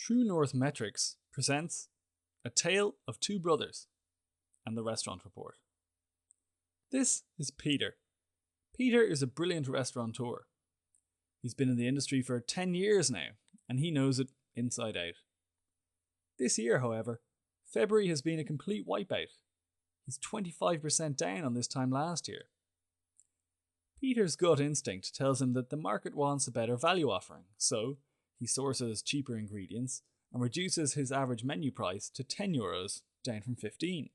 True North Metrics presents A Tale of Two Brothers and the Restaurant Report. This is Peter. Peter is a brilliant restaurateur. He's been in the industry for 10 years now, and he knows it inside out. This year, however, February has been a complete wipeout. He's 25% down on this time last year. Peter's gut instinct tells him that the market wants a better value offering, so he sources cheaper ingredients and reduces his average menu price to €10, down from 15.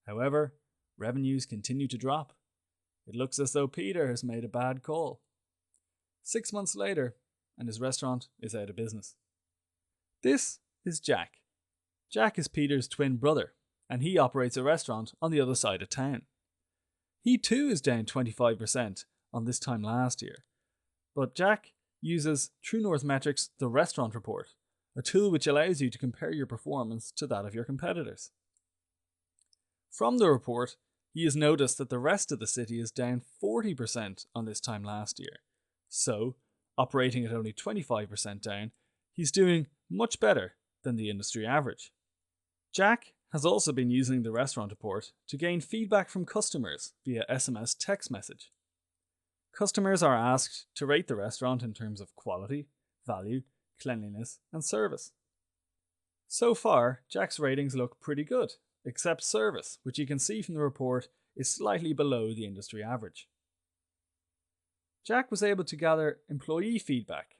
However, revenues continue to drop. It looks as though Peter has made a bad call. 6 months later, and his restaurant is out of business. This is Jack. Jack is Peter's twin brother, and he operates a restaurant on the other side of town. He too is down 25% on this time last year, but Jack uses True North Metrics, the Restaurant Report, a tool which allows you to compare your performance to that of your competitors. From the report, he has noticed that the rest of the city is down 40% on this time last year. So, operating at only 25% down, he's doing much better than the industry average. Jack has also been using the Restaurant Report to gain feedback from customers via SMS text message. Customers are asked to rate the restaurant in terms of quality, value, cleanliness, and service. So far, Jack's ratings look pretty good, except service, which you can see from the report is slightly below the industry average. Jack was able to gather employee feedback,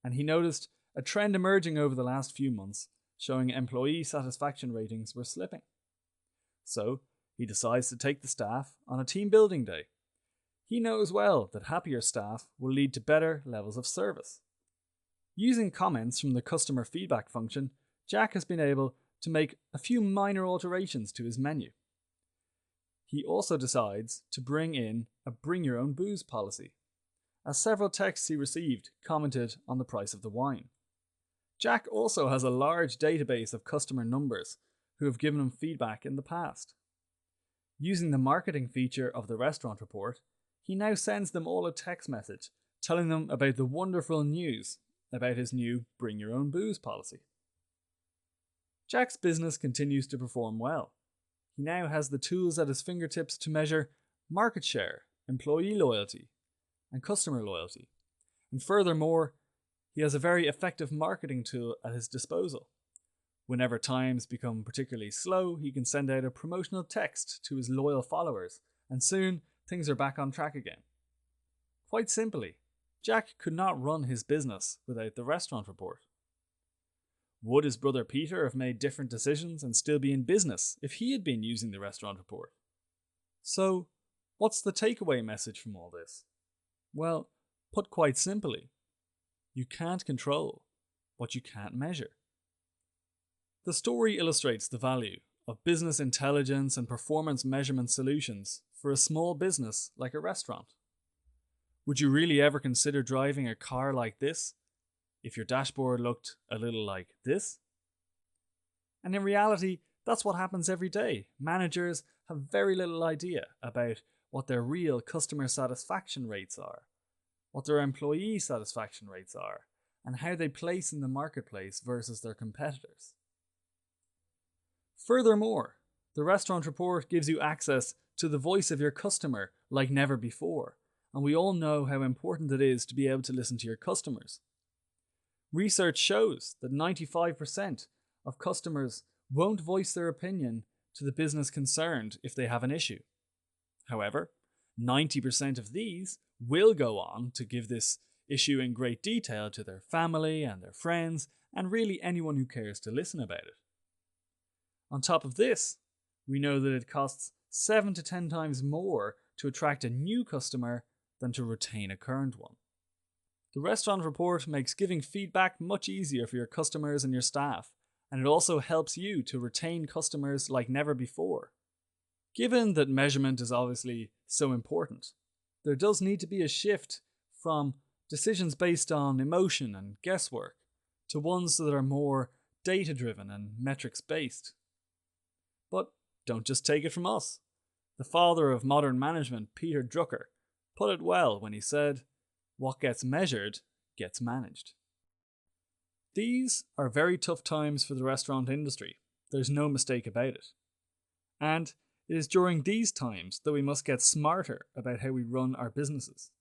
and he noticed a trend emerging over the last few months showing employee satisfaction ratings were slipping. So, he decides to take the staff on a team building day. He knows well that happier staff will lead to better levels of service. Using comments from the customer feedback function, Jack has been able to make a few minor alterations to his menu. He also decides to bring in a bring your own booze policy, as several texts he received commented on the price of the wine. Jack also has a large database of customer numbers who have given him feedback in the past. Using the marketing feature of the Restaurant Report, he now sends them all a text message telling them about the wonderful news about his new bring your own booze policy. Jack's business continues to perform well. He now has the tools at his fingertips to measure market share, employee loyalty, and customer loyalty. And furthermore, he has a very effective marketing tool at his disposal. Whenever times become particularly slow, he can send out a promotional text to his loyal followers, and soon things are back on track again. Quite simply, Jack could not run his business without the Restaurant Report. Would his brother Peter have made different decisions and still be in business if he had been using the Restaurant Report? So, what's the takeaway message from all this? Well, put quite simply, you can't control what you can't measure. The story illustrates the value of business intelligence and performance measurement solutions for a small business like a restaurant. Would you really ever consider driving a car like this if your dashboard looked a little like this? And in reality, that's what happens every day. Managers have very little idea about what their real customer satisfaction rates are, what their employee satisfaction rates are, and how they place in the marketplace versus their competitors. Furthermore, the Restaurant Report gives you access to the voice of your customer like never before, and we all know how important it is to be able to listen to your customers. Research shows that 95% of customers won't voice their opinion to the business concerned if they have an issue. However, 90% of these will go on to give this issue in great detail to their family and their friends, and really anyone who cares to listen about it. On top of this, we know that it costs 7 to 10 times more to attract a new customer than to retain a current one. The Restaurant Report makes giving feedback much easier for your customers and your staff, and it also helps you to retain customers like never before. Given that measurement is obviously so important, there does need to be a shift from decisions based on emotion and guesswork to ones that are more data-driven and metrics-based. But don't just take it from us. The father of modern management, Peter Drucker, put it well when he said, "What gets measured gets managed." These are very tough times for the restaurant industry. There's no mistake about it. And it is during these times that we must get smarter about how we run our businesses.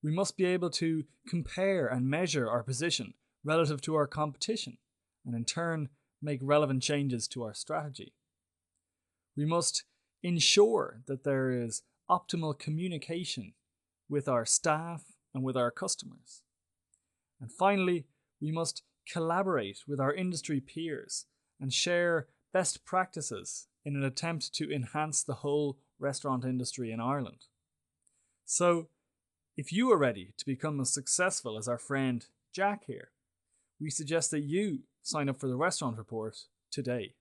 We must be able to compare and measure our position relative to our competition, and in turn make relevant changes to our strategy. We must ensure that there is optimal communication with our staff and with our customers. And finally, we must collaborate with our industry peers and share best practices in an attempt to enhance the whole restaurant industry in Ireland. So, if you are ready to become as successful as our friend Jack here, we suggest that you sign up for the Restaurant Report today.